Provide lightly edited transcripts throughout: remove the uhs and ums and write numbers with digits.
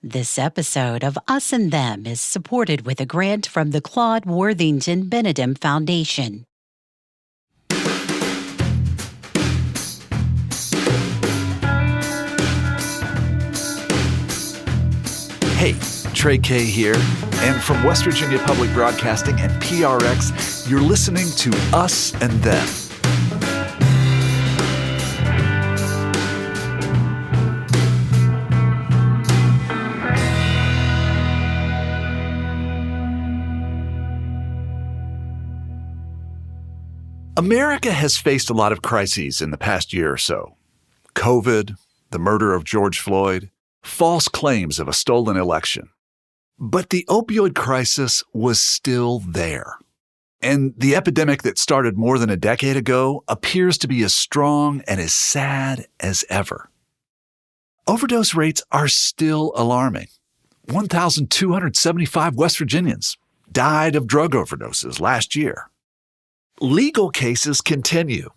This episode of Us and Them is supported with a grant from the Claude Worthington Benedum Foundation. Hey, Trey K here, and from West Virginia Public Broadcasting and PRX, you're listening to Us and Them. America has faced a lot of crises in the past year or so. COVID, the murder of George Floyd, false claims of a stolen election. But the opioid crisis was still there. And the epidemic that started more than a decade ago appears to be as strong and as sad as ever. Overdose rates are still alarming. 1,275 West Virginians died of drug overdoses last year. Legal cases continue.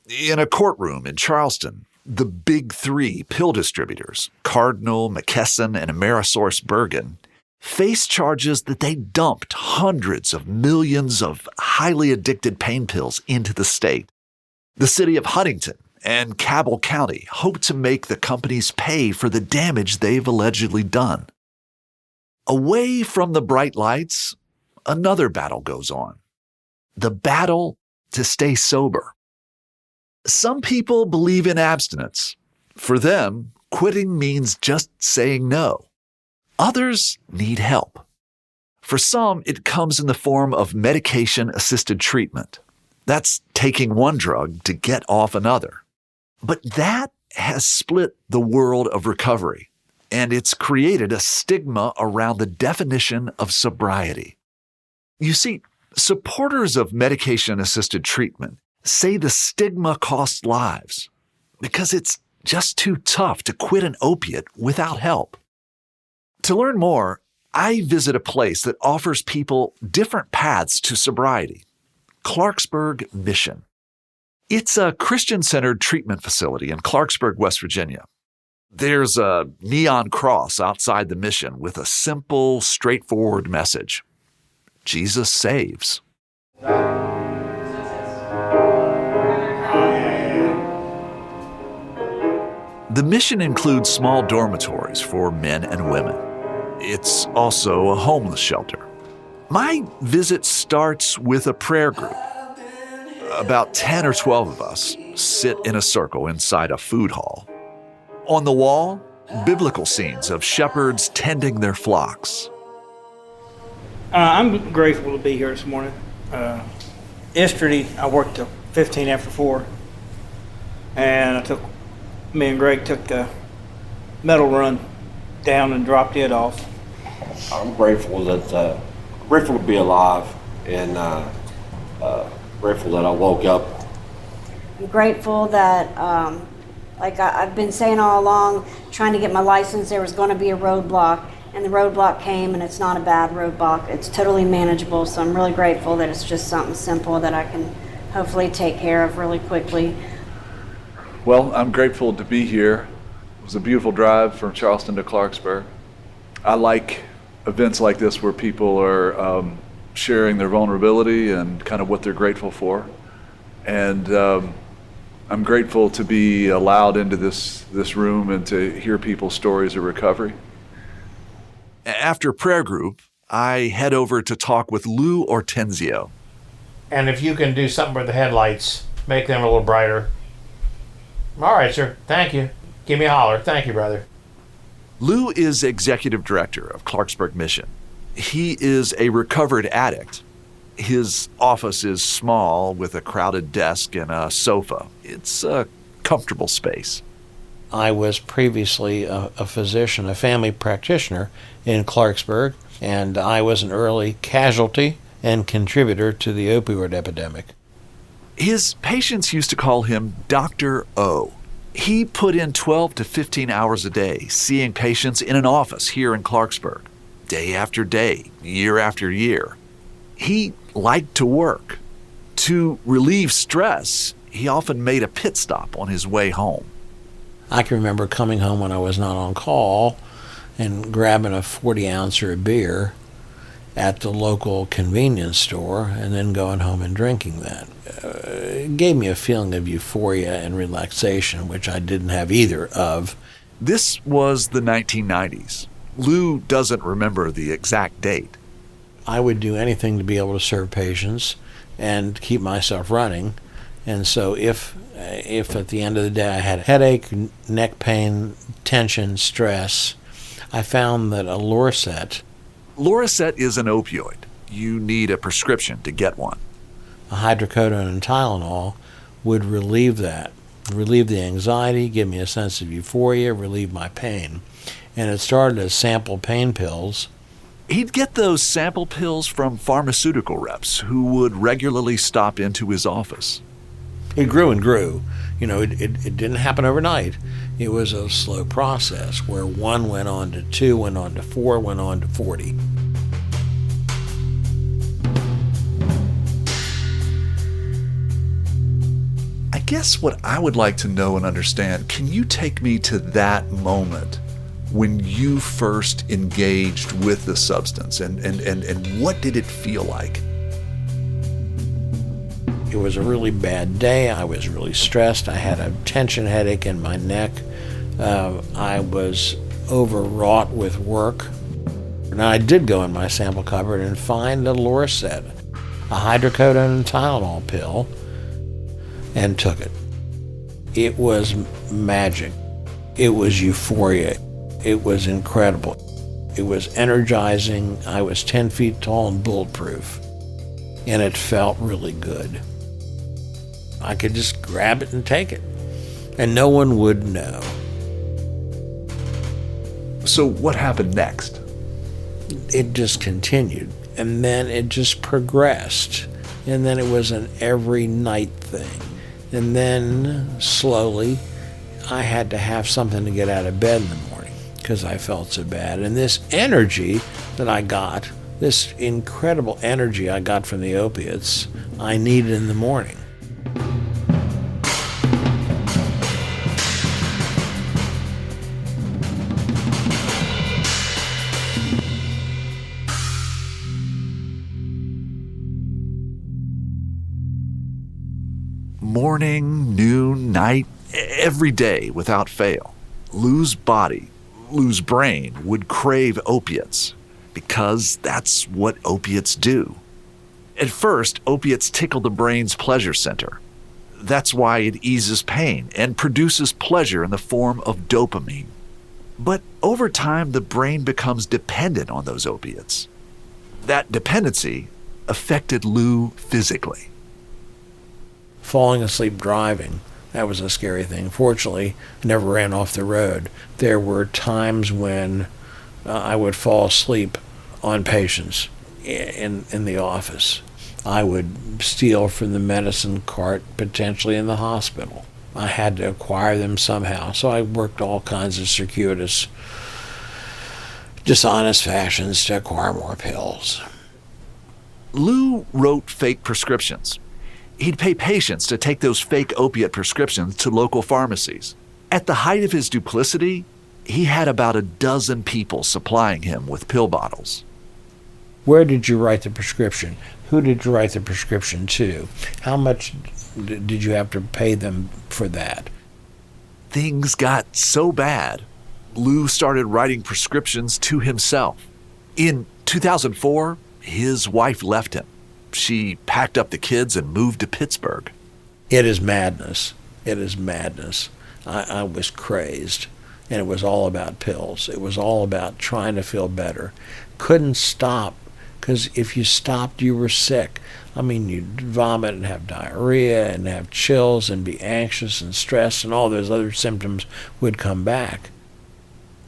In a courtroom in Charleston, the big three pill distributors, Cardinal, McKesson, and AmerisourceBergen, face charges that they dumped hundreds of millions of highly addicted pain pills into the state. The city of Huntington and Cabell County hope to make the companies pay for the damage they've allegedly done. Away from the bright lights, another battle goes on. The battle to stay sober. Some people believe in abstinence. For them, quitting means just saying no. Others need help. For some, it comes in the form of medication-assisted treatment. That's taking one drug to get off another. But that has split the world of recovery, and it's created a stigma around the definition of sobriety. You see, supporters of medication-assisted treatment say the stigma costs lives because it's just too tough to quit an opiate without help. To learn more, I visit a place that offers people different paths to sobriety, Clarksburg Mission. It's a Christian-centered treatment facility in Clarksburg, West Virginia. There's a neon cross outside the mission with a simple, straightforward message. Jesus saves. The mission includes small dormitories for men and women. It's also a homeless shelter. My visit starts with a prayer group. About 10 or 12 of us sit in a circle inside a food hall. On the wall, biblical scenes of shepherds tending their flocks. I'm grateful to be here this morning. Yesterday, I worked till 15 after 4, and me and Greg took the metal run down and dropped it off. I'm grateful grateful to be alive, and grateful that I woke up. I'm grateful that, I've been saying all along, trying to get my license, there was going to be a roadblock. And the roadblock came, and it's not a bad roadblock. It's totally manageable, so I'm really grateful that it's just something simple that I can hopefully take care of really quickly. Well, I'm grateful to be here. It was a beautiful drive from Charleston to Clarksburg. I like events like this where people are sharing their vulnerability and kind of what they're grateful for. And I'm grateful to be allowed into this room and to hear people's stories of recovery. After prayer group, I head over to talk with Lou Ortenzio. And if you can do something with the headlights, make them a little brighter. All right, sir. Thank you. Give me a holler. Thank you, brother. Lou is executive director of Clarksburg Mission. He is a recovered addict. His office is small with a crowded desk and a sofa. It's a comfortable space. I was previously a physician, a family practitioner in Clarksburg, and I was an early casualty and contributor to the opioid epidemic. His patients used to call him Dr. O. He put in 12 to 15 hours a day seeing patients in an office here in Clarksburg, day after day, year after year. He liked to work. To relieve stress, he often made a pit stop on his way home. I can remember coming home when I was not on call and grabbing a 40-ouncer of beer at the local convenience store and then going home and drinking that. It gave me a feeling of euphoria and relaxation, which I didn't have either of. This was the 1990s. Lou doesn't remember the exact date. I would do anything to be able to serve patients and keep myself running. And so if at the end of the day I had a headache, neck pain, tension, stress, I found that a Lorcet is an opioid. You need a prescription to get one. a hydrocodone and Tylenol would relieve that, relieve the anxiety, give me a sense of euphoria, relieve my pain. And it started as sample pain pills. He'd get those sample pills from pharmaceutical reps who would regularly stop into his office. It grew and grew. You know, it didn't happen overnight. It was a slow process where 1 went on to 2, went on to 4, went on to 40. I guess what I would like to know and understand, can you take me to that moment when you first engaged with the substance and what did it feel like? It was a really bad day. I was really stressed. I had a tension headache in my neck. I was overwrought with work. Now, I did go in my sample cupboard and find a Lorcet, a hydrocodone and Tylenol pill, and took it. It was magic. It was euphoria. It was incredible. It was energizing. I was 10 feet tall and bulletproof, and it felt really good. I could just grab it and take it, and no one would know. So what happened next? It just continued, and then it just progressed, and then it was an every night thing. And then slowly I had to have something to get out of bed in the morning because I felt so bad. And this energy that I got, this incredible energy I got from the opiates, I needed in the morning. Morning, noon, night, every day without fail. Lou's body, Lou's brain would crave opiates because that's what opiates do. At first, opiates tickle the brain's pleasure center. That's why it eases pain and produces pleasure in the form of dopamine. But over time, the brain becomes dependent on those opiates. That dependency affected Lou physically. Falling asleep driving, that was a scary thing. Fortunately, I never ran off the road. There were times when I would fall asleep on patients in the office. I would steal from the medicine cart, potentially in the hospital. I had to acquire them somehow, so I worked all kinds of circuitous, dishonest fashions to acquire more pills. Lou wrote fake prescriptions. He'd pay patients to take those fake opiate prescriptions to local pharmacies. At the height of his duplicity, he had about a dozen people supplying him with pill bottles. Where did you write the prescription? Who did you write the prescription to? How much did you have to pay them for that? Things got so bad, Lou started writing prescriptions to himself. In 2004, his wife left him. She packed up the kids and moved to Pittsburgh. It is madness. It is madness. I was crazed, and it was all about pills. It was all about trying to feel better. Couldn't stop, because if you stopped, you were sick. I mean, you'd vomit and have diarrhea and have chills and be anxious and stressed, and all those other symptoms would come back.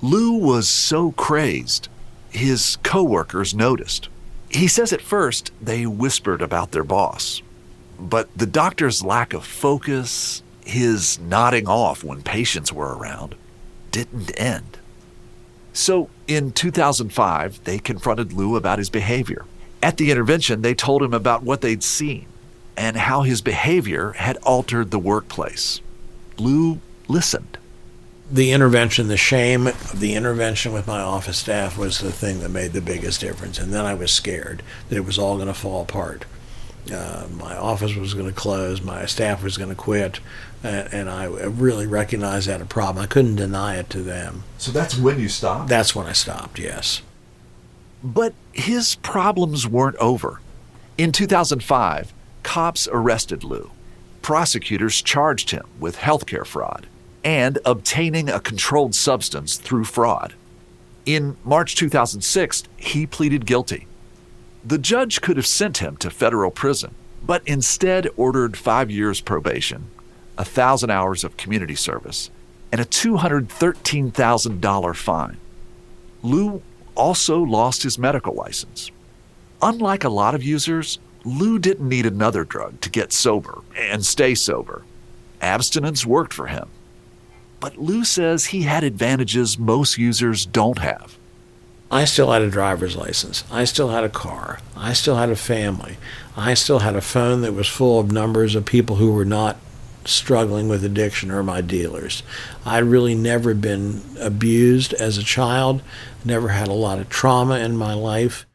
Lou was so crazed, his coworkers noticed. He says at first they whispered about their boss, but the doctor's lack of focus, his nodding off when patients were around, didn't end. So in 2005, they confronted Lou about his behavior. At the intervention, they told him about what they'd seen and how his behavior had altered the workplace. Lou listened. The intervention, the shame of the intervention with my office staff was the thing that made the biggest difference. And then I was scared that it was all going to fall apart. My office was going to close, my staff was going to quit, and I really recognized that a problem. I couldn't deny it to them. So that's when you stopped? That's when I stopped, yes. But his problems weren't over. In 2005, cops arrested Lou. Prosecutors charged him with healthcare fraud and obtaining a controlled substance through fraud. In March 2006, he pleaded guilty. The judge could have sent him to federal prison, but instead ordered 5 years probation, 1,000 hours of community service, and a $213,000 fine. Lou also lost his medical license. Unlike a lot of users, Lou didn't need another drug to get sober and stay sober. Abstinence worked for him. But Lou says he had advantages most users don't have. I still had a driver's license. I still had a car. I still had a family. I still had a phone that was full of numbers of people who were not struggling with addiction or my dealers. I'd really never been abused as a child, never had a lot of trauma in my life.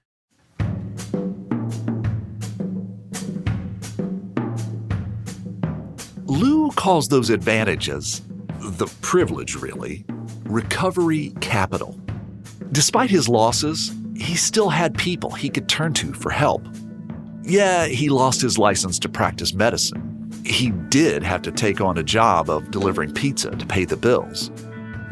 Lou calls those advantages, the privilege really, recovery capital. Despite his losses, he still had people he could turn to for help. Yeah, he lost his license to practice medicine. He did have to take on a job of delivering pizza to pay the bills.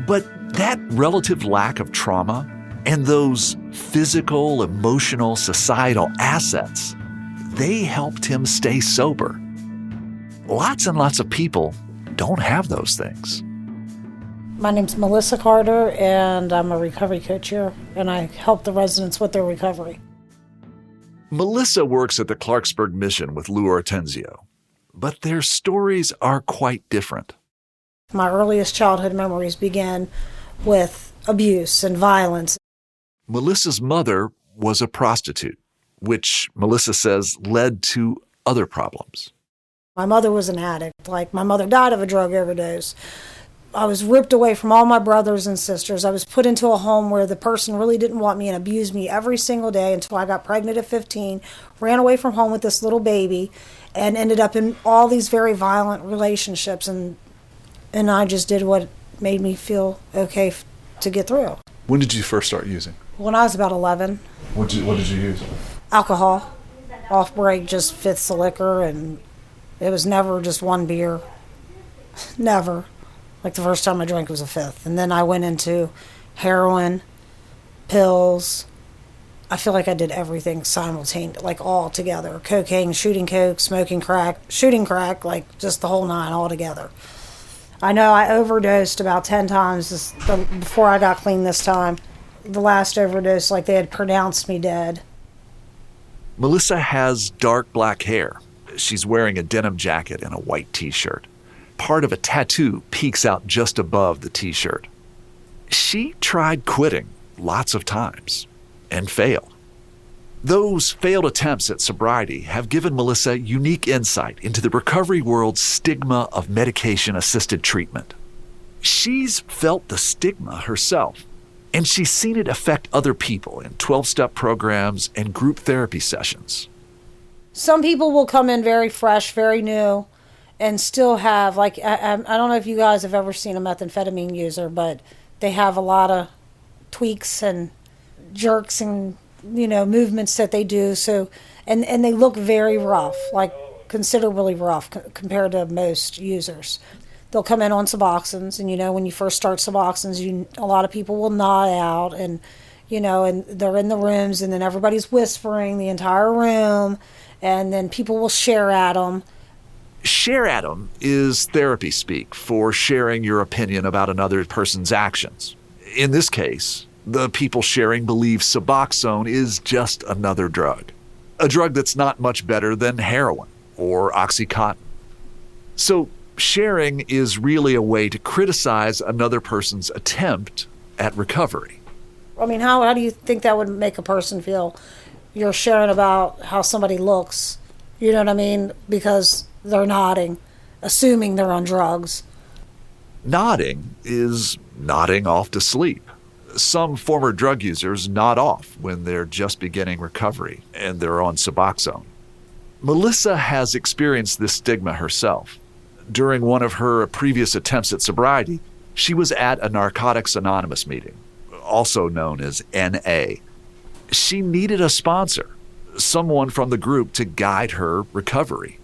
But that relative lack of trauma and those physical, emotional, societal assets, they helped him stay sober. Lots and lots of people don't have those things. My name's Melissa Carter, and I'm a recovery coach here, and I help the residents with their recovery. Melissa works at the Clarksburg Mission with Lou Ortenzio, but their stories are quite different. My earliest childhood memories began with abuse and violence. Melissa's mother was a prostitute, which Melissa says led to other problems. My mother was an addict. My mother died of a drug overdose. I was ripped away from all my brothers and sisters. I was put into a home where the person really didn't want me and abused me every single day until I got pregnant at 15, ran away from home with this little baby, and ended up in all these very violent relationships. And I just did what made me feel okay to get through. When did you first start using? When I was about 11. What did you use? Alcohol. Off break, just fifths of liquor, and it was never just one beer. Never. Like the first time I drank was a fifth. And then I went into heroin, pills. I feel like I did everything simultaneously, like all together. Cocaine, shooting coke, smoking crack, shooting crack, like just the whole nine all together. I know I overdosed about 10 times before I got clean this time. The last overdose, like they had pronounced me dead. Melissa has dark black hair. She's wearing a denim jacket and a white t-shirt. Part of a tattoo peeks out just above the t-shirt. She tried quitting lots of times and failed. Those failed attempts at sobriety have given Melissa unique insight into the recovery world's stigma of medication-assisted treatment. She's felt the stigma herself, and she's seen it affect other people in 12-step programs and group therapy sessions. Some people will come in very fresh, very new, and still have, I don't know if you guys have ever seen a methamphetamine user, but they have a lot of tweaks and jerks and, movements that they do. So, and they look very rough, like considerably rough compared to most users. They'll come in on Suboxones, and, when you first start Suboxones, a lot of people will nod out and, and they're in the rooms, and then everybody's whispering the entire room, and then people will share at them. Share at 'em is therapy speak for sharing your opinion about another person's actions. In this case, the people sharing believe Suboxone is just another drug. A drug that's not much better than heroin or Oxycontin. So sharing is really a way to criticize another person's attempt at recovery. I mean, how do you think that would make a person feel? You're sharing about how somebody looks, you know what I mean? Because they're nodding, assuming they're on drugs. Nodding is nodding off to sleep. Some former drug users nod off when they're just beginning recovery and they're on Suboxone. Melissa has experienced this stigma herself. During one of her previous attempts at sobriety, she was at a Narcotics Anonymous meeting, also known as NA. She needed a sponsor, someone from the group to guide her recovery.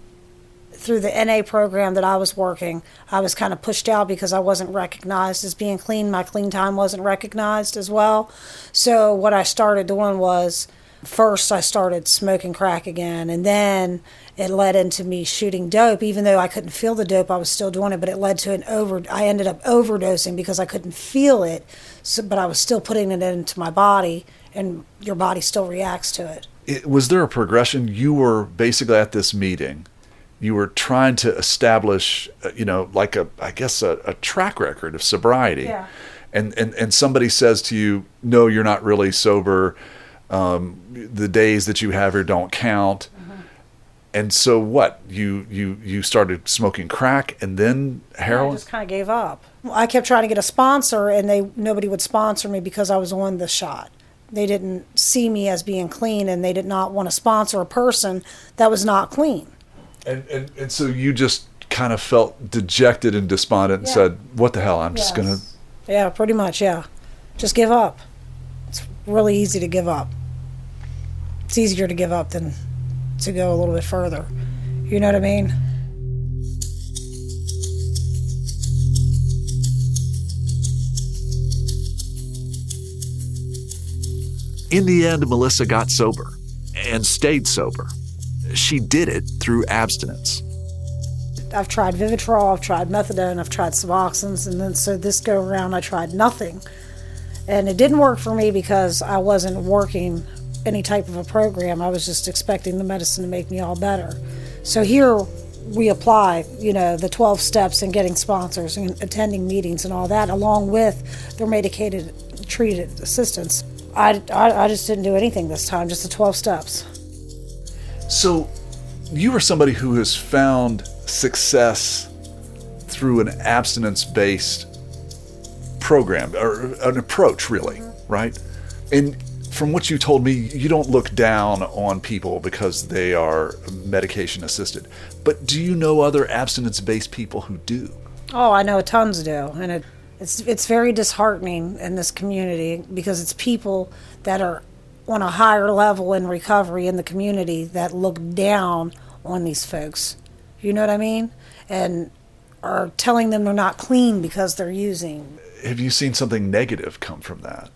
Through the NA program that I was working, I was kind of pushed out because I wasn't recognized as being clean. My clean time wasn't recognized as well. So what I started doing was, first I started smoking crack again, and then it led into me shooting dope. Even though I couldn't feel the dope, I was still doing it, but it led to I ended up overdosing because I couldn't feel it, but I was still putting it into my body, and your body still reacts to it. Was there a progression? You were basically at this meeting. You were trying to establish, a track record of sobriety. Yeah. And somebody says to you, no, you're not really sober. The days that you have here don't count. Mm-hmm. And so what? You started smoking crack and then heroin? I just kind of gave up. I kept trying to get a sponsor, and nobody would sponsor me because I was on the shot. They didn't see me as being clean, and they did not want to sponsor a person that was not clean. And so you just kind of felt dejected and despondent and said, what the hell, I'm just going to... Yeah, pretty much, yeah. Just give up. It's really easy to give up. It's easier to give up than to go a little bit further. You know what I mean? In the end, Melissa got sober and stayed sober. She did it through abstinence. I've tried Vivitrol, I've tried methadone, I've tried Suboxones, and then so this go around I tried nothing. And it didn't work for me because I wasn't working any type of a program. I was just expecting the medicine to make me all better. So here we apply, the 12 steps and getting sponsors and attending meetings and all that, along with their medicated treated assistance. I just didn't do anything this time, just the 12 steps. So you are somebody who has found success through an abstinence-based program, or an approach, really, right? And from what you told me, you don't look down on people because they are medication assisted. But do you know other abstinence-based people who do? Oh, I know tons do, and it's very disheartening in this community because it's people that are on a higher level in recovery in the community that look down on these folks. You know what I mean? And are telling them they're not clean because they're using. Have you seen something negative come from that?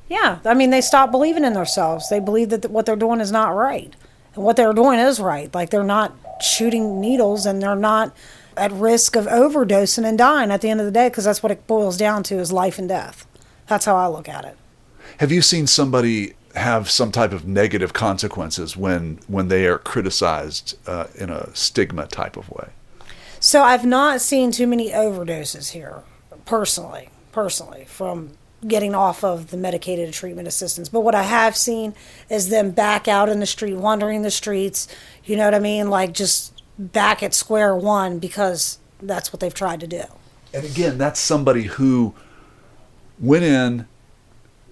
Yeah. I mean, they stop believing in themselves. They believe that what they're doing is not right. And what they're doing is right. Like, they're not shooting needles, and they're not at risk of overdosing and dying at the end of the day, because that's what it boils down to, is life and death. That's how I look at it. Have you seen somebody have some type of negative consequences when they are criticized in a stigma type of way? So I've not seen too many overdoses here, personally, from getting off of the medicated treatment assistance. But what I have seen is them back out in the street, wandering the streets, you know what I mean? Like, just back at square one because that's what they've tried to do. And again, that's somebody who went in,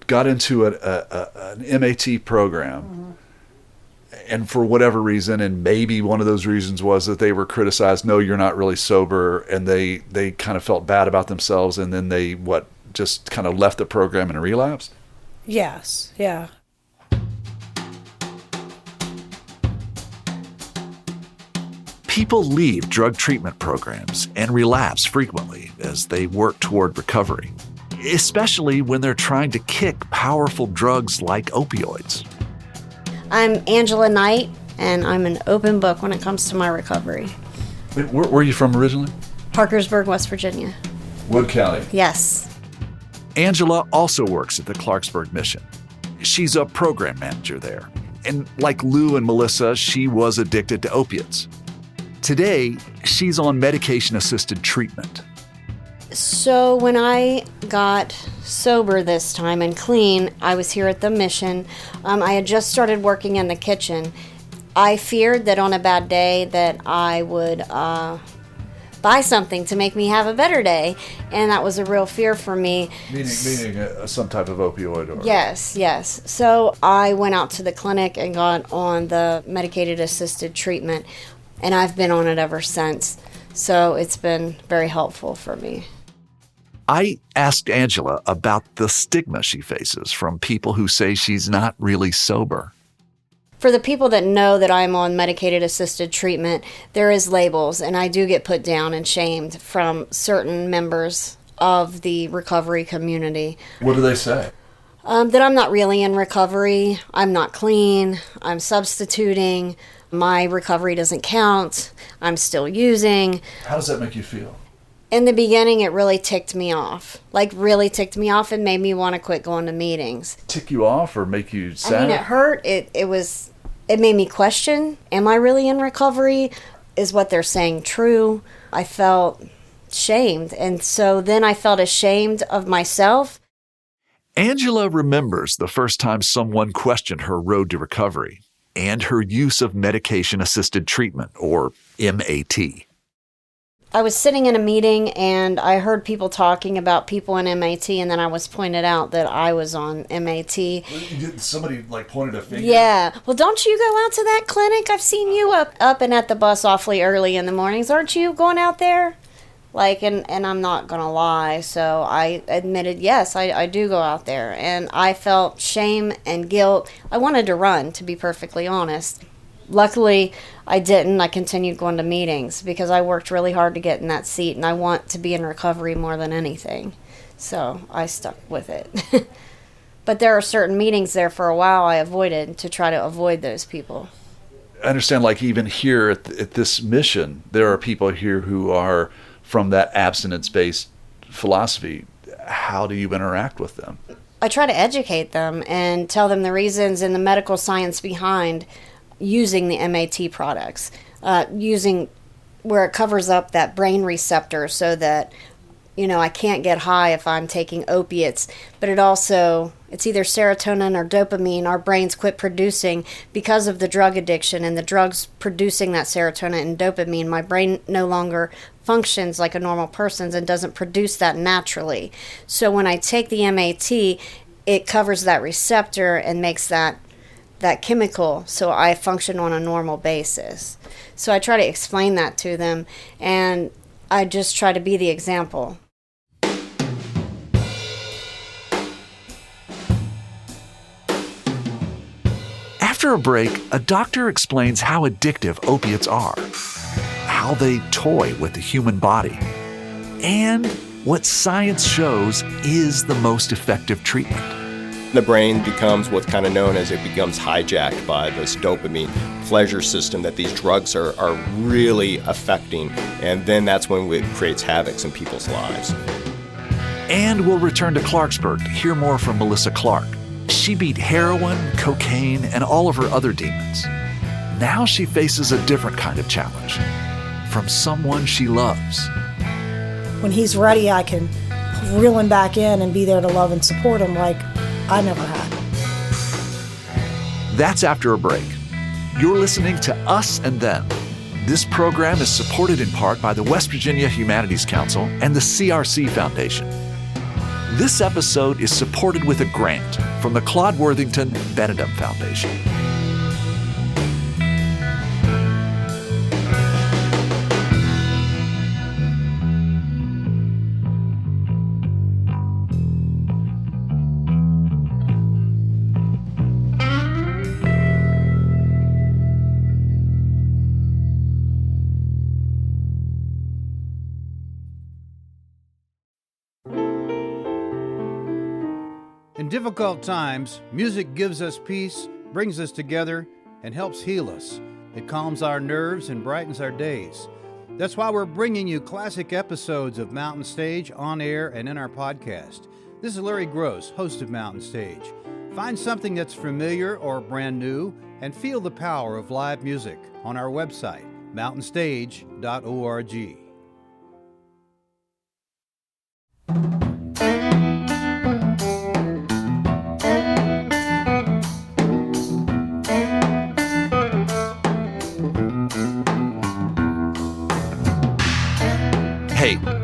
got into an MAT program, and for whatever reason, and maybe one of those reasons was that they were criticized, no, you're not really sober, and they kind of felt bad about themselves, and then they, just kind of left the program and relapsed? Yes, yeah. People leave drug treatment programs and relapse frequently as they work toward recovery, especially when they're trying to kick powerful drugs like opioids. I'm Angela Knight, and I'm an open book when it comes to my recovery. Where are you from originally? Parkersburg, West Virginia. Wood County. Yes. Angela also works at the Clarksburg Mission. She's a program manager there. And like Lou and Melissa, she was addicted to opiates. Today, she's on medication-assisted treatment. So when I got sober this time and clean, I was here at the mission. I had just started working in the kitchen. I feared that on a bad day that I would buy something to make me have a better day. And that was a real fear for me. Meaning some type of opioid? Or... Yes. So I went out to the clinic and got on the medicated assisted treatment, and I've been on it ever since. So it's been very helpful for me. I asked Angela about the stigma she faces from people who say she's not really sober. For the people that know that I'm on medicated assisted treatment, there is labels, and I do get put down and shamed from certain members of the recovery community. What do they say? That I'm not really in recovery, I'm not clean, I'm substituting, my recovery doesn't count, I'm still using. How does that make you feel? In the beginning, it really ticked me off. Really ticked me off and made me want to quit going to meetings. Tick you off or make you sad? I mean, it hurt. It made me question, am I really in recovery? Is what they're saying true? I felt shamed. And so then I felt ashamed of myself. Angela remembers the first time someone questioned her road to recovery and her use of medication-assisted treatment, or MAT. I was sitting in a meeting and I heard people talking about people in MAT, and then I was pointed out that I was on MAT. Somebody pointed a finger? Yeah. Well, don't you go out to that clinic? I've seen you up and at the bus awfully early in the mornings. Aren't you going out there? And I'm not going to lie. So I admitted, yes, I do go out there. And I felt shame and guilt. I wanted to run, to be perfectly honest. Luckily, I didn't. I continued going to meetings because I worked really hard to get in that seat, and I want to be in recovery more than anything. So I stuck with it. But there are certain meetings there for a while I avoided to try to avoid those people. I understand, even here at this mission, there are people here who are from that abstinence-based philosophy. How do you interact with them? I try to educate them and tell them the reasons and the medical science behind using the MAT products, using where it covers up that brain receptor so that, I can't get high if I'm taking opiates, but it's either serotonin or dopamine our brains quit producing because of the drug addiction, and the drugs producing that serotonin and dopamine, my brain no longer functions like a normal person's and doesn't produce that naturally. So when I take the MAT, it covers that receptor and makes that chemical, so I function on a normal basis. So I try to explain that to them, and I just try to be the example. After a break, a doctor explains how addictive opiates are, how they toy with the human body, and what science shows is the most effective treatment. The brain becomes what's kind of known as it becomes hijacked by this dopamine pleasure system that these drugs are really affecting, and then that's when it creates havoc in people's lives. And we'll return to Clarksburg to hear more from Melissa Clark. She beat heroin, cocaine, and all of her other demons. Now she faces a different kind of challenge from someone she loves. When he's ready, I can reel him back in and be there to love and support him like I never had. That's after a break. You're listening to Us and Them. This program is supported in part by the West Virginia Humanities Council and the CRC Foundation. This episode is supported with a grant from the Claude Worthington Benedum Foundation. In difficult times, music gives us peace, brings us together, and helps heal us. It calms our nerves and brightens our days. That's why we're bringing you classic episodes of Mountain Stage on air and in our podcast. This is Larry Gross, host of Mountain Stage. Find something that's familiar or brand new and feel the power of live music on our website, mountainstage.org.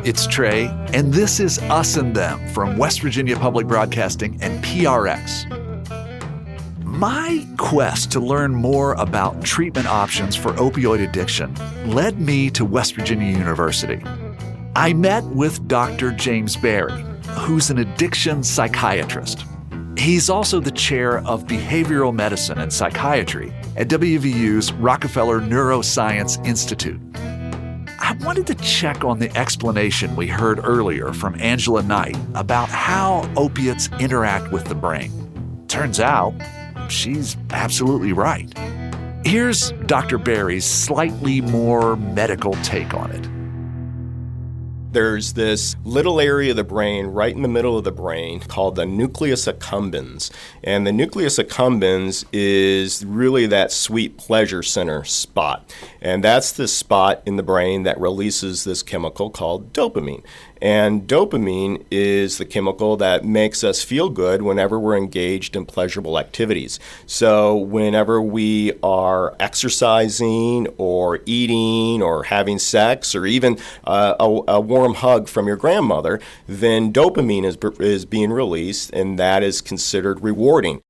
It's Trey, and this is Us and Them from West Virginia Public Broadcasting and PRX. My quest to learn more about treatment options for opioid addiction led me to West Virginia University. I met with Dr. James Berry, who's an addiction psychiatrist. He's also the chair of behavioral medicine and psychiatry at WVU's Rockefeller Neuroscience Institute. I wanted to check on the explanation we heard earlier from Angela Knight about how opiates interact with the brain. Turns out, she's absolutely right. Here's Dr. Berry's slightly more medical take on it. There's this little area of the brain right in the middle of the brain called the nucleus accumbens. And the nucleus accumbens is really that sweet pleasure center spot. And that's the spot in the brain that releases this chemical called dopamine. And dopamine is the chemical that makes us feel good whenever we're engaged in pleasurable activities. So whenever we are exercising or eating or having sex or even a warm hug from your grandmother, then dopamine is being released, and that is considered rewarding.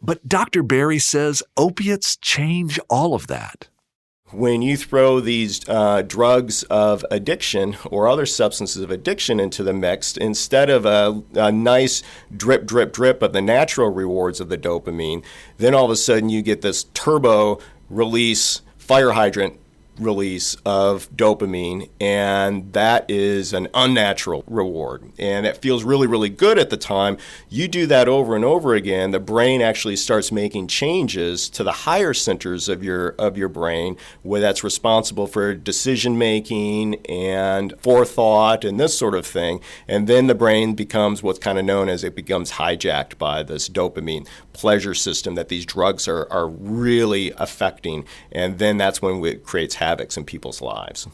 But Dr. Berry says opiates change all of that. When you throw these drugs of addiction or other substances of addiction into the mix, instead of a nice drip, drip, drip of the natural rewards of the dopamine, then all of a sudden you get this turbo release, fire hydrant release of dopamine, and that is an unnatural reward. And it feels really, really good at the time. You do that over and over again, the brain actually starts making changes to the higher centers of your brain, where that's responsible for decision making and forethought and this sort of thing. And then the brain becomes what's kind of known as, it becomes hijacked by this dopamine pleasure system that these drugs are really affecting. And then that's when it creates havocs in people's lives.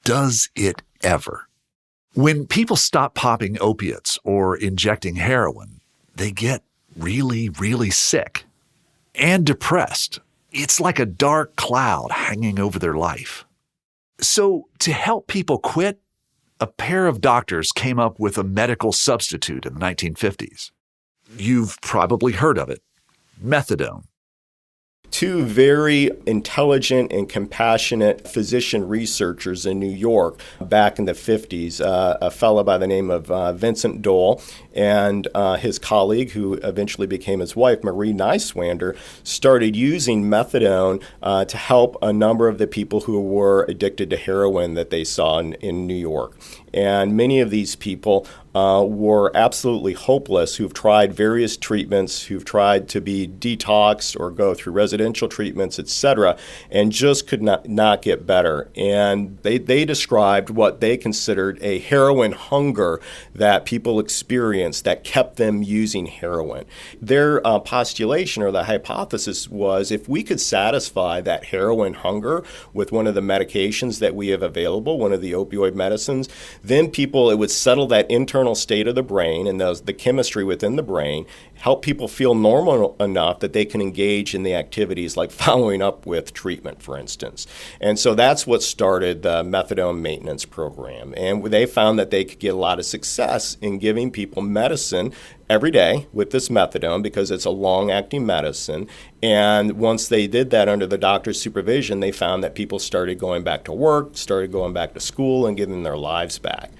Does it ever? When people stop popping opiates or injecting heroin, they get really, really sick and depressed. It's like a dark cloud hanging over their life. So to help people quit, a pair of doctors came up with a medical substitute in the 1950s. You've probably heard of it, methadone. Two very intelligent and compassionate physician researchers in New York back in the 50s, a fellow by the name of Vincent Dole and his colleague, who eventually became his wife, Marie Neiswander, started using methadone to help a number of the people who were addicted to heroin that they saw in New York. And many of these people were absolutely hopeless, who've tried various treatments, who've tried to be detoxed or go through residential treatments, etc., and just could not get better. And they described what they considered a heroin hunger that people experienced that kept them using heroin. Their postulation or the hypothesis was, if we could satisfy that heroin hunger with one of the medications that we have available, one of the opioid medicines, then it would settle that internal state of the brain and the chemistry within the brain, help people feel normal enough that they can engage in the activities like following up with treatment, for instance. And so that's what started the methadone maintenance program. And they found that they could get a lot of success in giving people medicine every day with this methadone because it's a long-acting medicine. And once they did that under the doctor's supervision, they found that people started going back to work, started going back to school, and getting their lives back.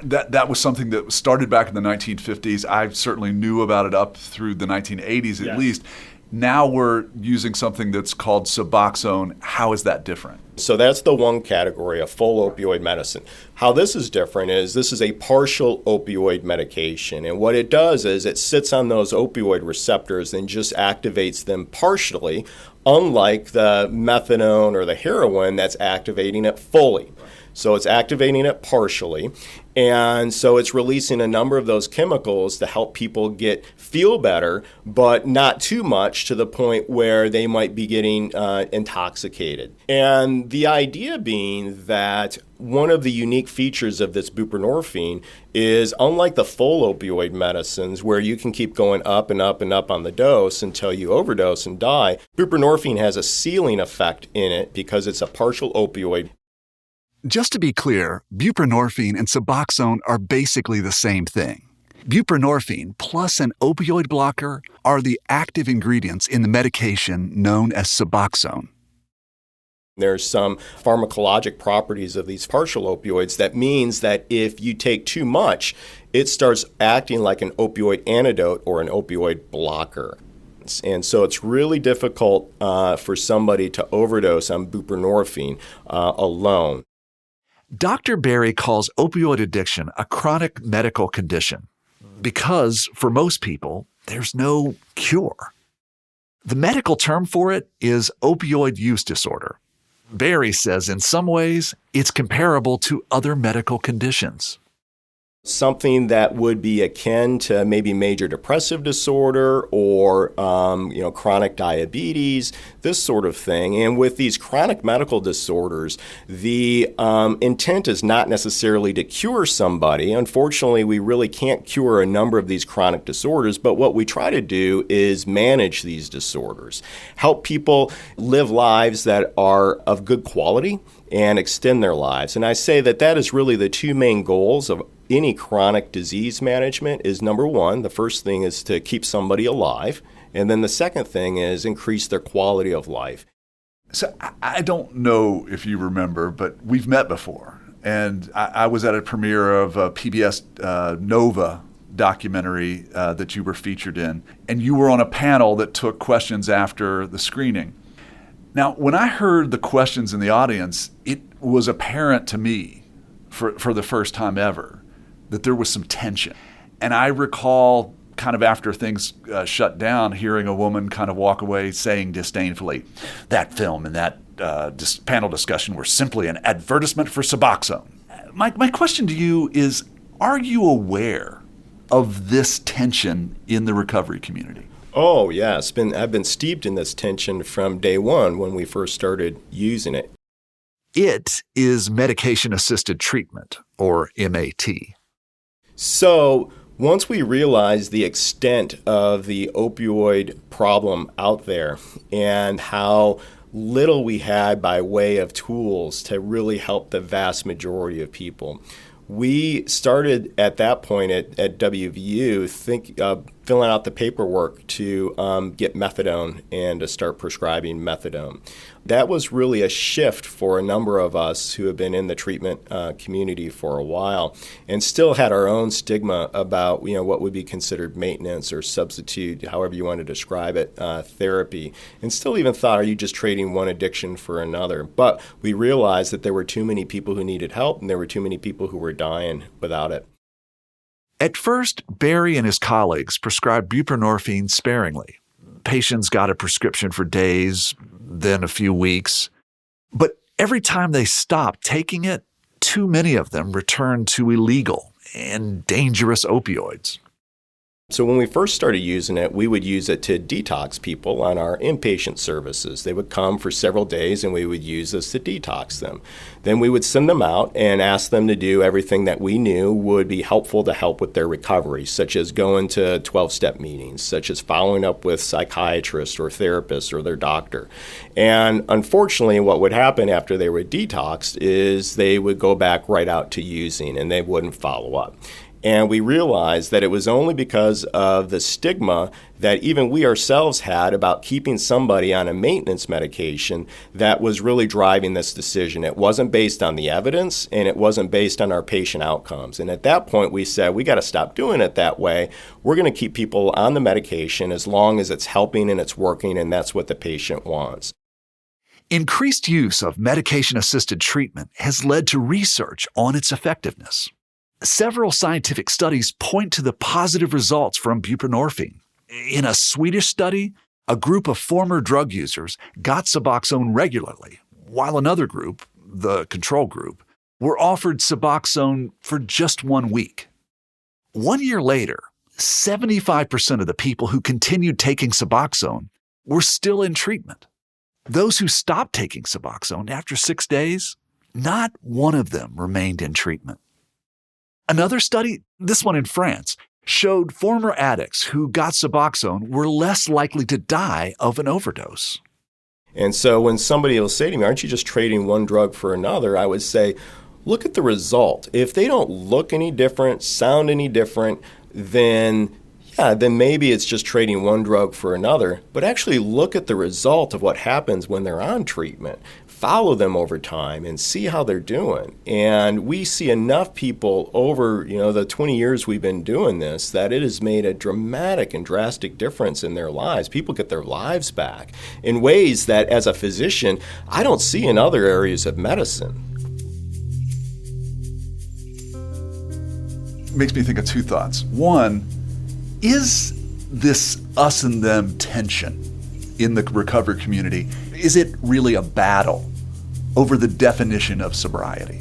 That was something that started back in the 1950s. I certainly knew about it up through the 1980s at least. Now we're using something that's called Suboxone. How is that different? So that's the one category of full opioid medicine. How this is different is this is a partial opioid medication. And what it does is it sits on those opioid receptors and just activates them partially, unlike the methadone or the heroin that's activating it fully. So it's activating it partially, and so it's releasing a number of those chemicals to help people feel better, but not too much to the point where they might be getting intoxicated. And the idea being that one of the unique features of this buprenorphine is, unlike the full opioid medicines where you can keep going up and up and up on the dose until you overdose and die, buprenorphine has a ceiling effect in it because it's a partial opioid. Just to be clear, buprenorphine and Suboxone are basically the same thing. Buprenorphine plus an opioid blocker are the active ingredients in the medication known as Suboxone. There's some pharmacologic properties of these partial opioids that means that if you take too much, it starts acting like an opioid antidote or an opioid blocker. And so it's really difficult for somebody to overdose on buprenorphine alone. Dr. Berry calls opioid addiction a chronic medical condition because, for most people, there's no cure. The medical term for it is opioid use disorder. Berry says in some ways it's comparable to other medical conditions. Something that would be akin to maybe major depressive disorder or chronic diabetes, this sort of thing. And with these chronic medical disorders, the intent is not necessarily to cure somebody. Unfortunately, we really can't cure a number of these chronic disorders, but what we try to do is manage these disorders, help people live lives that are of good quality and extend their lives. And I say that that is really the two main goals of any chronic disease management. Is number one, the first thing is to keep somebody alive. And then the second thing is increase their quality of life. So I don't know if you remember, but we've met before. And I was at a premiere of a PBS Nova documentary that you were featured in. And you were on a panel that took questions after the screening. Now, when I heard the questions in the audience, it was apparent to me for the first time ever that there was some tension. And I recall kind of after things shut down, hearing a woman kind of walk away saying disdainfully, that film and that panel discussion were simply an advertisement for Suboxone. My question to you is, are you aware of this tension in the recovery community? Oh, yeah. I've been steeped in this tension from day one when we first started using it. It is medication-assisted treatment, or MAT. So once we realized the extent of the opioid problem out there and how little we had by way of tools to really help the vast majority of people, we started at that point at WVU filling out the paperwork to get methadone and to start prescribing methadone. That was really a shift for a number of us who have been in the treatment community for a while and still had our own stigma about what would be considered maintenance or substitute, however you want to describe it, therapy, and still even thought, are you just trading one addiction for another? But we realized that there were too many people who needed help and there were too many people who were dying without it. At first, Berry and his colleagues prescribed buprenorphine sparingly. Patients got a prescription for days, then a few weeks. But every time they stopped taking it, too many of them returned to illegal and dangerous opioids. So when we first started using it, we would use it to detox people on our inpatient services. They would come for several days and we would use this to detox them. Then we would send them out and ask them to do everything that we knew would be helpful to help with their recovery, such as going to 12-step meetings, such as following up with psychiatrists or therapists or their doctor. And unfortunately, what would happen after they were detoxed is they would go back right out to using and they wouldn't follow up. And we realized that it was only because of the stigma that even we ourselves had about keeping somebody on a maintenance medication that was really driving this decision. It wasn't based on the evidence and it wasn't based on our patient outcomes. And at that point, we said, we got to stop doing it that way. We're going to keep people on the medication as long as it's helping and it's working, and that's what the patient wants. Increased use of medication-assisted treatment has led to research on its effectiveness. Several scientific studies point to the positive results from buprenorphine. In a Swedish study, a group of former drug users got Suboxone regularly, while another group, the control group, were offered Suboxone for just 1 week. 1 year later, 75% of the people who continued taking Suboxone were still in treatment. Those who stopped taking Suboxone after 6 days, not one of them remained in treatment. Another study, this one in France, showed former addicts who got Suboxone were less likely to die of an overdose. And so when somebody will say to me, aren't you just trading one drug for another? I would say, look at the result. If they don't look any different, sound any different, then maybe it's just trading one drug for another. But actually look at the result of what happens when they're on treatment. Follow them over time and see how they're doing. And we see enough people over, the 20 years we've been doing this that it has made a dramatic and drastic difference in their lives. People get their lives back in ways that, as a physician, I don't see in other areas of medicine. Makes me think of two thoughts. One, is this us and them tension in the recovery community, is it really a battle over the definition of sobriety?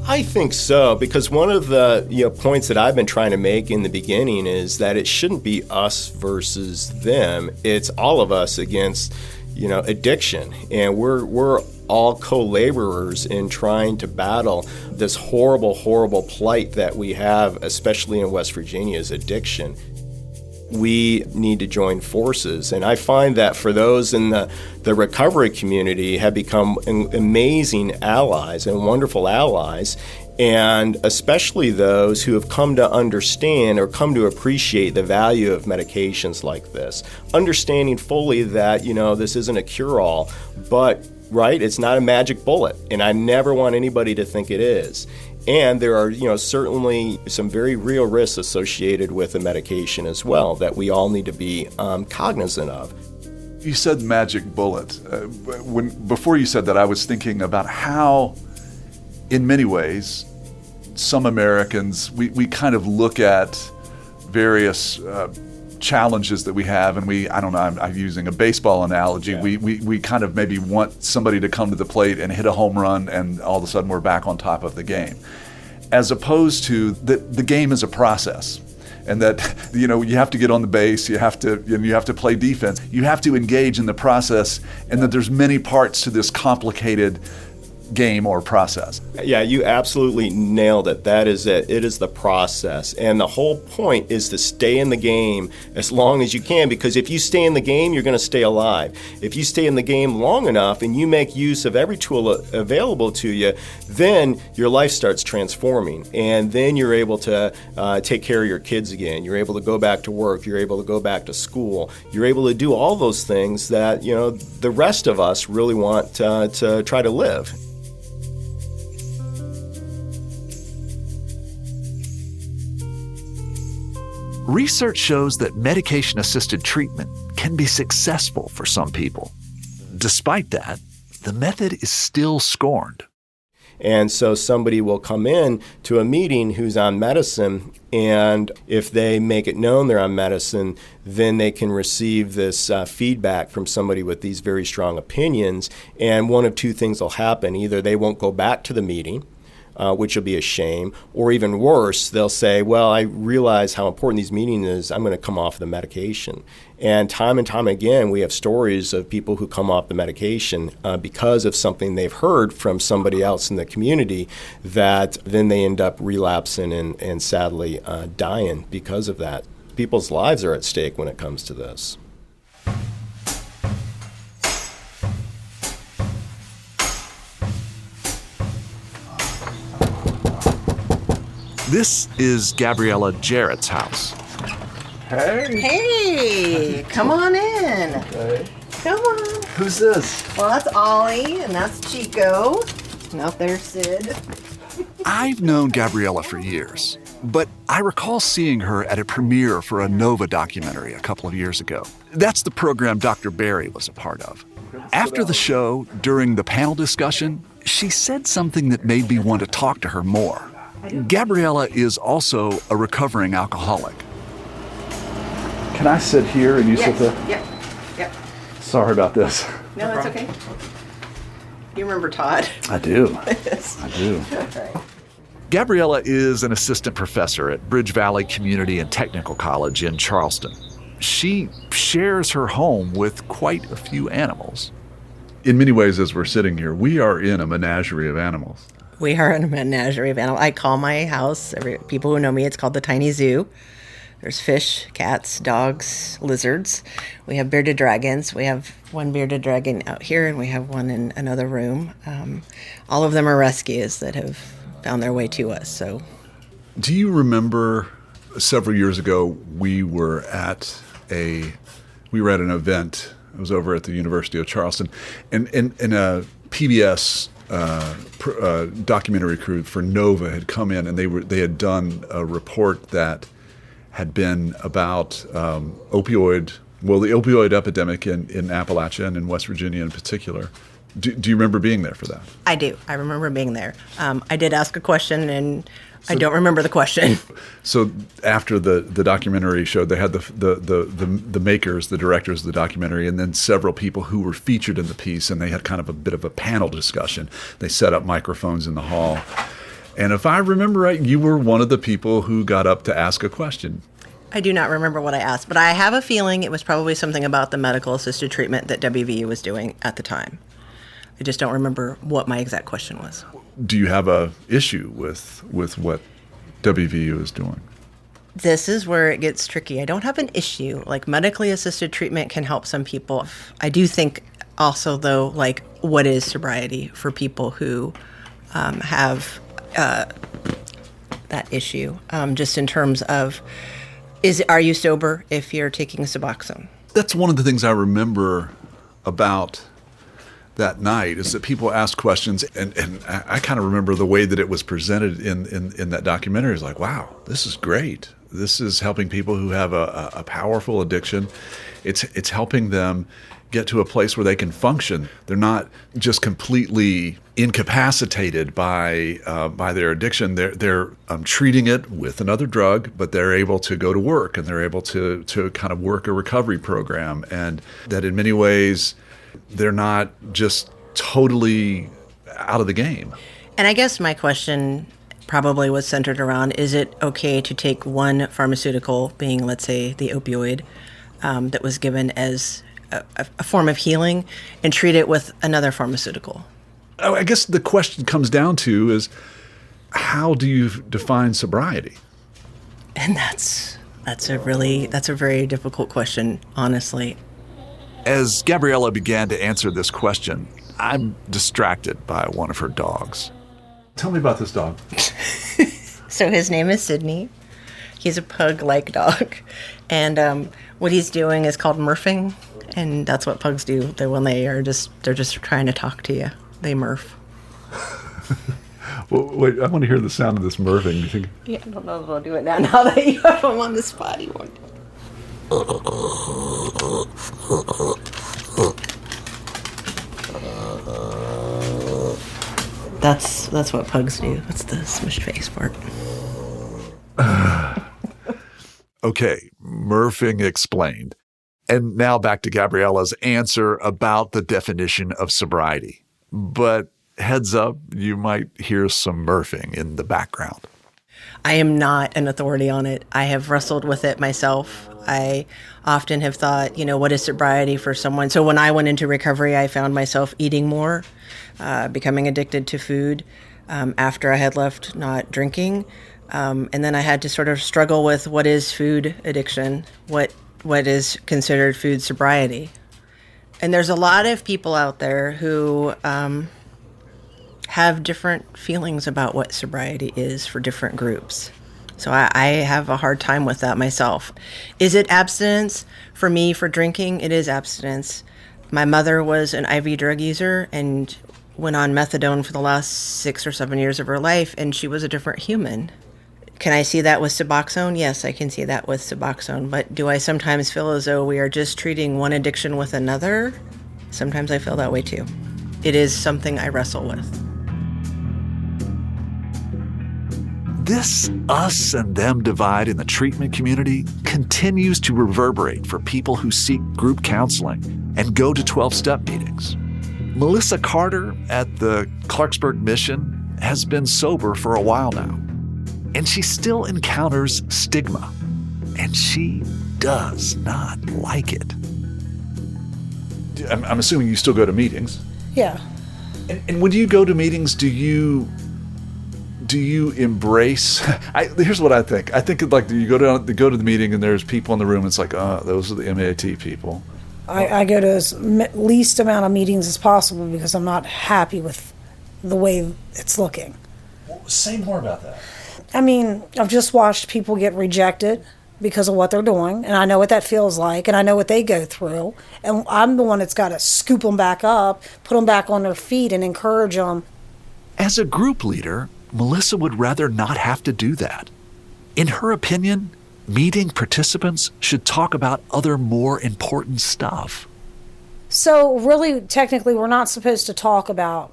I think so, because one of the points that I've been trying to make in the beginning is that it shouldn't be us versus them. It's all of us against addiction, and we're all co-laborers in trying to battle this horrible, horrible plight that we have, especially in West Virginia, is addiction. We need to join forces. And I find that for those in the recovery community have become amazing allies and wonderful allies, and especially those who have come to understand or come to appreciate the value of medications like this, understanding fully that, this isn't a cure-all, but, it's not a magic bullet, and I never want anybody to think it is. And there are, certainly some very real risks associated with the medication as well that we all need to be cognizant of. You said magic bullet. Before you said that, I was thinking about how, in many ways, some Americans, we kind of look at various challenges that we have, and I'm using a baseball analogy. Yeah. We kind of maybe want somebody to come to the plate and hit a home run, and all of a sudden we're back on top of the game. As opposed to the game is a process, and that you have to get on the base, you have to play defense, you have to engage in the process, and that there's many parts to this complicated game or process. Yeah, you absolutely nailed it. That is it. It is the process. And the whole point is to stay in the game as long as you can, because if you stay in the game, you're going to stay alive. If you stay in the game long enough and you make use of every tool available to you, then your life starts transforming. And then you're able to take care of your kids again. You're able to go back to work. You're able to go back to school. You're able to do all those things that, the rest of us really want to try to live. Research shows that medication-assisted treatment can be successful for some people. Despite that, the method is still scorned. And so somebody will come in to a meeting who's on medicine, and if they make it known they're on medicine, then they can receive this feedback from somebody with these very strong opinions, and one of two things will happen. Either they won't go back to the meeting, which will be a shame, or even worse, they'll say, well, I realize how important these meetings is, I'm going to come off the medication. And time again, we have stories of people who come off the medication because of something they've heard from somebody else in the community, that then they end up relapsing and sadly dying because of that. People's lives are at stake when it comes to this. This is Gabriella Jarrett's house. Hey, come on in. Okay. Come on. Who's this? Well, that's Ollie, and that's Chico. And out there's Sid. I've known Gabriella for years, but I recall seeing her at a premiere for a Nova documentary a couple of years ago. That's the program Dr. Barry was a part of. After the show, during the panel discussion, she said something that made me want to talk to her more. Gabriella is also a recovering alcoholic. Can I sit here and you sit there? Yep. Sorry about this. No, that's okay. You remember Todd? I do. Yes. I do. Okay. Gabriella is an assistant professor at Bridge Valley Community and Technical College in Charleston. She shares her home with quite a few animals. In many ways, as we're sitting here, we are in a menagerie of animals. We are in a menagerie of animals. I call my house, people who know me, it's called the Tiny Zoo. There's fish, cats, dogs, lizards. We have bearded dragons. We have one bearded dragon out here, and we have one in another room. All of them are rescues that have found their way to us. So, do you remember several years ago we were at an event. It was over at the University of Charleston, and a PBS documentary crew for Nova had come in, and they had done a report that had been about the opioid epidemic in Appalachia and in West Virginia in particular. Do you remember being there for that? I do. I remember being there. I did ask a question, and I don't remember the question. So after the documentary showed, they had the makers, the directors of the documentary, and then several people who were featured in the piece, and they had kind of a bit of a panel discussion. They set up microphones in the hall. And if I remember right, you were one of the people who got up to ask a question. I do not remember what I asked, but I have a feeling it was probably something about the medical-assisted treatment that WVU was doing at the time. I just don't remember what my exact question was. Do you have a issue with what WVU is doing? This is where it gets tricky. I don't have an issue. Like, medically assisted treatment can help some people. I do think also, though, like, what is sobriety for people who have that issue, just in terms of, are you sober if you're taking Suboxone? That's one of the things I remember about that night, is that people asked questions, and I kind of remember the way that it was presented in that documentary. It's like, wow, this is great. This is helping people who have a powerful addiction. It's helping them get to a place where they can function. They're not just completely incapacitated by their addiction. They're treating it with another drug, but they're able to go to work, and they're able to kind of work a recovery program, and that in many ways they're not just totally out of the game. And I guess my question probably was centered around, is it okay to take one pharmaceutical, being, let's say, the opioid, that was given as a form of healing, and treat it with another pharmaceutical? I guess the question comes down to is, how do you define sobriety? And that's a very difficult question, honestly. As Gabriella began to answer this question, I'm distracted by one of her dogs. Tell me about this dog. So his name is Sydney. He's a pug-like dog. And what he's doing is called murphing. And that's what pugs do. When they're just trying to talk to you. They murph. Well, wait, I want to hear the sound of this murphing. Do you think? Yeah, I don't know if I'll do it now that you have him on the spot. You won't. That's what pugs do. That's the smushed face part. Okay, murphing explained. And now back to Gabriella's answer about the definition of sobriety. But heads up, you might hear some murphing in the background. I am not an authority on it. I have wrestled with it myself. I often have thought, what is sobriety for someone? So when I went into recovery, I found myself eating more, becoming addicted to food after I had left not drinking. And then I had to sort of struggle with, what is food addiction? What is considered food sobriety? And there's a lot of people out there who have different feelings about what sobriety is for different groups. So I have a hard time with that myself. Is it abstinence? For me, for drinking, it is abstinence. My mother was an IV drug user and went on methadone for the last 6 or 7 years of her life, and she was a different human. Can I see that with Suboxone? Yes, I can see that with Suboxone. But do I sometimes feel as though we are just treating one addiction with another? Sometimes I feel that way too. It is something I wrestle with. This us and them divide in the treatment community continues to reverberate for people who seek group counseling and go to 12-step meetings. Melissa Carter at the Clarksburg Mission has been sober for a while now, and she still encounters stigma, and she does not like it. I'm assuming you still go to meetings. Yeah. And when you go to meetings, do you do you embrace? Here's what I think. I think like you go to the meeting and there's people in the room. It's like, those are the MAT people. I go to as least amount of meetings as possible because I'm not happy with the way it's looking. Well, say more about that. I mean, I've just watched people get rejected because of what they're doing, and I know what that feels like, and I know what they go through, and I'm the one that's got to scoop them back up, put them back on their feet, and encourage them. As a group leader, Melissa would rather not have to do that. In her opinion, meeting participants should talk about other more important stuff. So really, technically, we're not supposed to talk about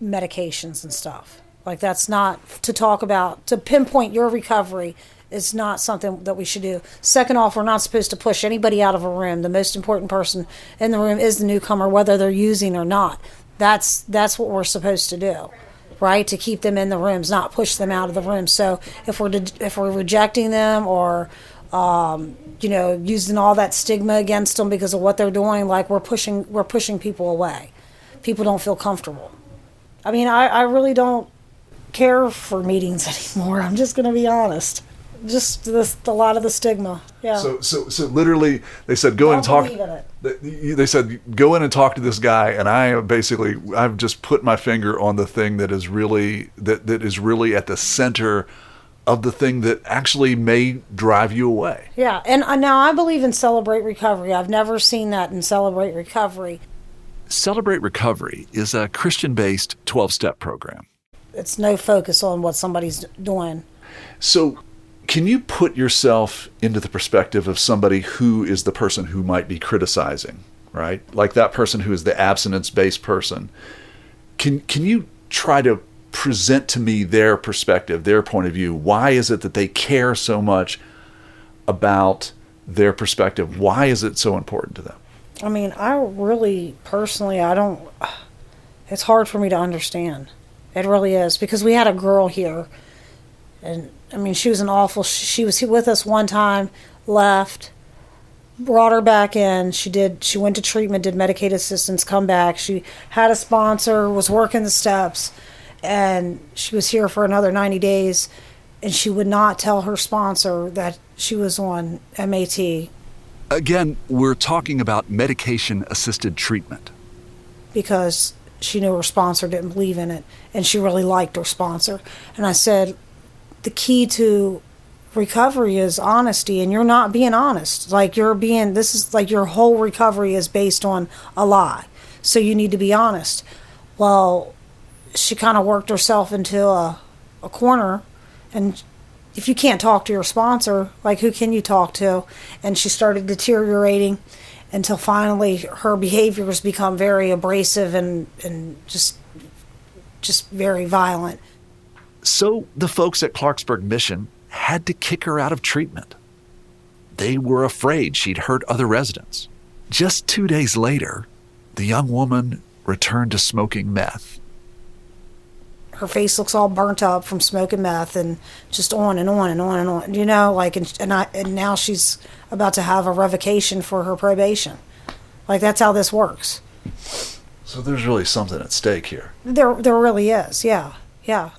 medications and stuff. Like, that's not to talk about, to pinpoint your recovery is not something that we should do. Second off, we're not supposed to push anybody out of a room. The most important person in the room is the newcomer, whether they're using or not. That's what we're supposed to do, right? To keep them in the rooms, not push them out of the room. So if we're rejecting them or using all that stigma against them because of what they're doing, like we're pushing people away. People don't feel comfortable. I mean, I really don't care for meetings anymore. I'm just going to be honest. Just a lot of the stigma. Yeah. So literally, they said go in and talk. They said go in and talk to this guy, and I've just put my finger on the thing that is really that is really at the center of the thing that actually may drive you away. Yeah, and now I believe in Celebrate Recovery. I've never seen that in Celebrate Recovery. Celebrate Recovery is a Christian-based 12-step program. It's no focus on what somebody's doing. So can you put yourself into the perspective of somebody who is the person who might be criticizing, right? Like that person who is the abstinence-based person. Can you try to present to me their perspective, their point of view? Why is it that they care so much about their perspective? Why is it so important to them? I mean, I really, personally, it's hard for me to understand. It really is. Because we had a girl here, and I mean, she was she was with us one time, left, brought her back in. She went to treatment, did Medicaid assistance, come back. She had a sponsor, was working the steps, and she was here for another 90 days, and she would not tell her sponsor that she was on MAT. Again, we're talking about medication-assisted treatment. Because she knew her sponsor didn't believe in it, and she really liked her sponsor. And I said, the key to recovery is honesty, and you're not being honest. This is like your whole recovery is based on a lie. So you need to be honest. Well, she kind of worked herself into a corner, and if you can't talk to your sponsor, like who can you talk to? And she started deteriorating until finally her behaviors become very abrasive and just very violent. So the folks at Clarksburg Mission had to kick her out of treatment. They were afraid she'd hurt other residents. Just 2 days later, the young woman returned to smoking meth. Her face looks all burnt up from smoking meth, and just on and on and on and on, and now she's about to have a revocation for her probation. Like, that's how this works. So there's really something at stake here. There really is, yeah.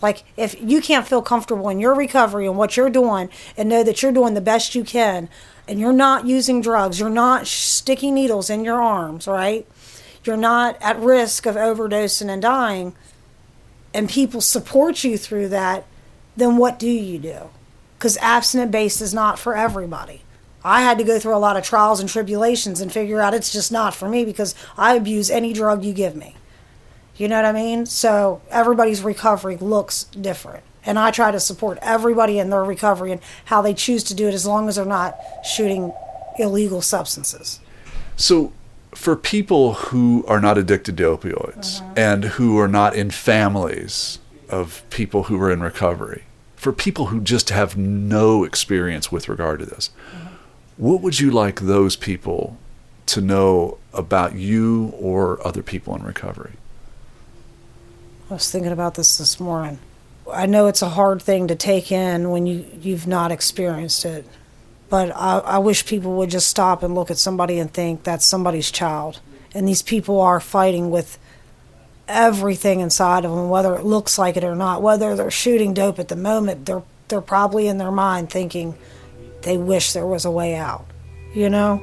Like, if you can't feel comfortable in your recovery and what you're doing and know that you're doing the best you can, and you're not using drugs, you're not sticking needles in your arms, right? You're not at risk of overdosing and dying, and people support you through that, then what do you do? Because abstinent-based is not for everybody. I had to go through a lot of trials and tribulations and figure out it's just not for me because I abuse any drug you give me. You know what I mean? So everybody's recovery looks different. And I try to support everybody in their recovery and how they choose to do it as long as they're not shooting illegal substances. So for people who are not addicted to opioids and who are not in families of people who are in recovery, for people who just have no experience with regard to this, what would you like those people to know about you or other people in recovery? I was thinking about this morning. I know it's a hard thing to take in when you've not experienced it, but I wish people would just stop and look at somebody and think that's somebody's child. And these people are fighting with everything inside of them, whether it looks like it or not, whether they're shooting dope at the moment, they're probably in their mind thinking they wish there was a way out, you know?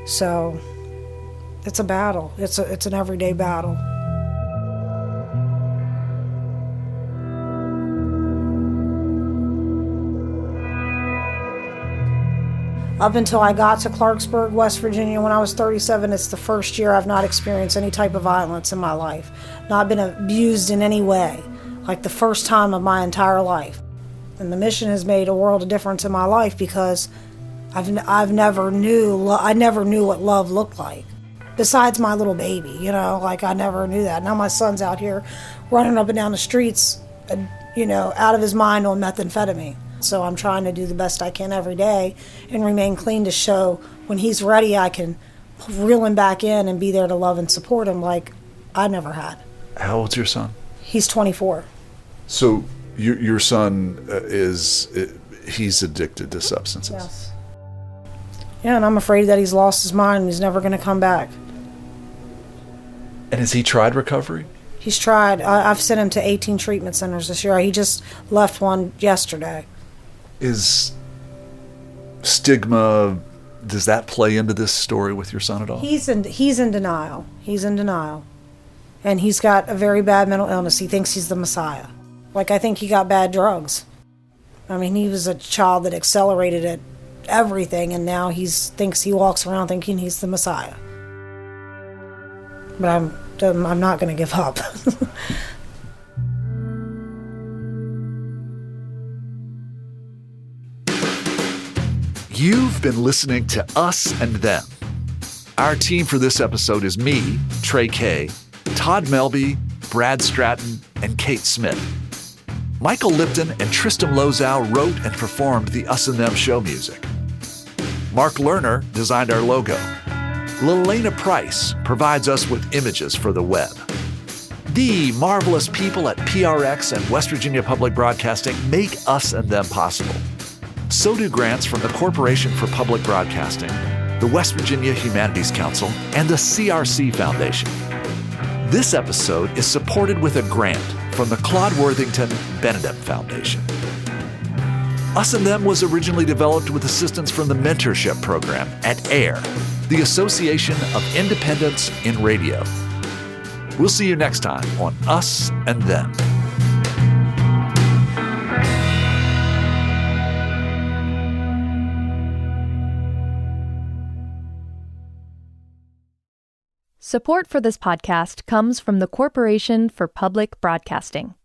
So it's a battle. It's an everyday battle. Up until I got to Clarksburg, West Virginia, when I was 37, it's the first year I've not experienced any type of violence in my life. Not been abused in any way, like the first time of my entire life. And the mission has made a world of difference in my life because I never knew what love looked like. Besides my little baby, you know, like I never knew that. Now my son's out here running up and down the streets, you know, out of his mind on methamphetamine. So I'm trying to do the best I can every day and remain clean to show when he's ready I can reel him back in and be there to love and support him like I never had. How old's your son? He's 24. So your son he's addicted to substances? Yes. Yeah, and I'm afraid that he's lost his mind and he's never going to come back. And has he tried recovery? He's tried. I've sent him to 18 treatment centers this year. He just left one yesterday. Is stigma, does that play into this story with your son at all? He's in denial. He's in denial. And he's got a very bad mental illness. He thinks he's the Messiah. Like, I think he got bad drugs. I mean, he was a child that accelerated at everything, and now he walks around thinking he's the Messiah. But I'm not going to give up. You've been listening to Us and Them. Our team for this episode is me, Trey Kay, Todd Melby, Brad Stratton, and Kate Smith. Michael Lipton and Tristan Lozow wrote and performed the Us and Them show music. Mark Lerner designed our logo. Lelena Price provides us with images for the web. The marvelous people at PRX and West Virginia Public Broadcasting make Us and Them possible. So do grants from the Corporation for Public Broadcasting, the West Virginia Humanities Council, and the CRC Foundation. This episode is supported with a grant from the Claude Worthington Benedum Foundation. Us and Them was originally developed with assistance from the mentorship program at AIR, the Association of Independents in Radio. We'll see you next time on Us and Them. Support for this podcast comes from the Corporation for Public Broadcasting.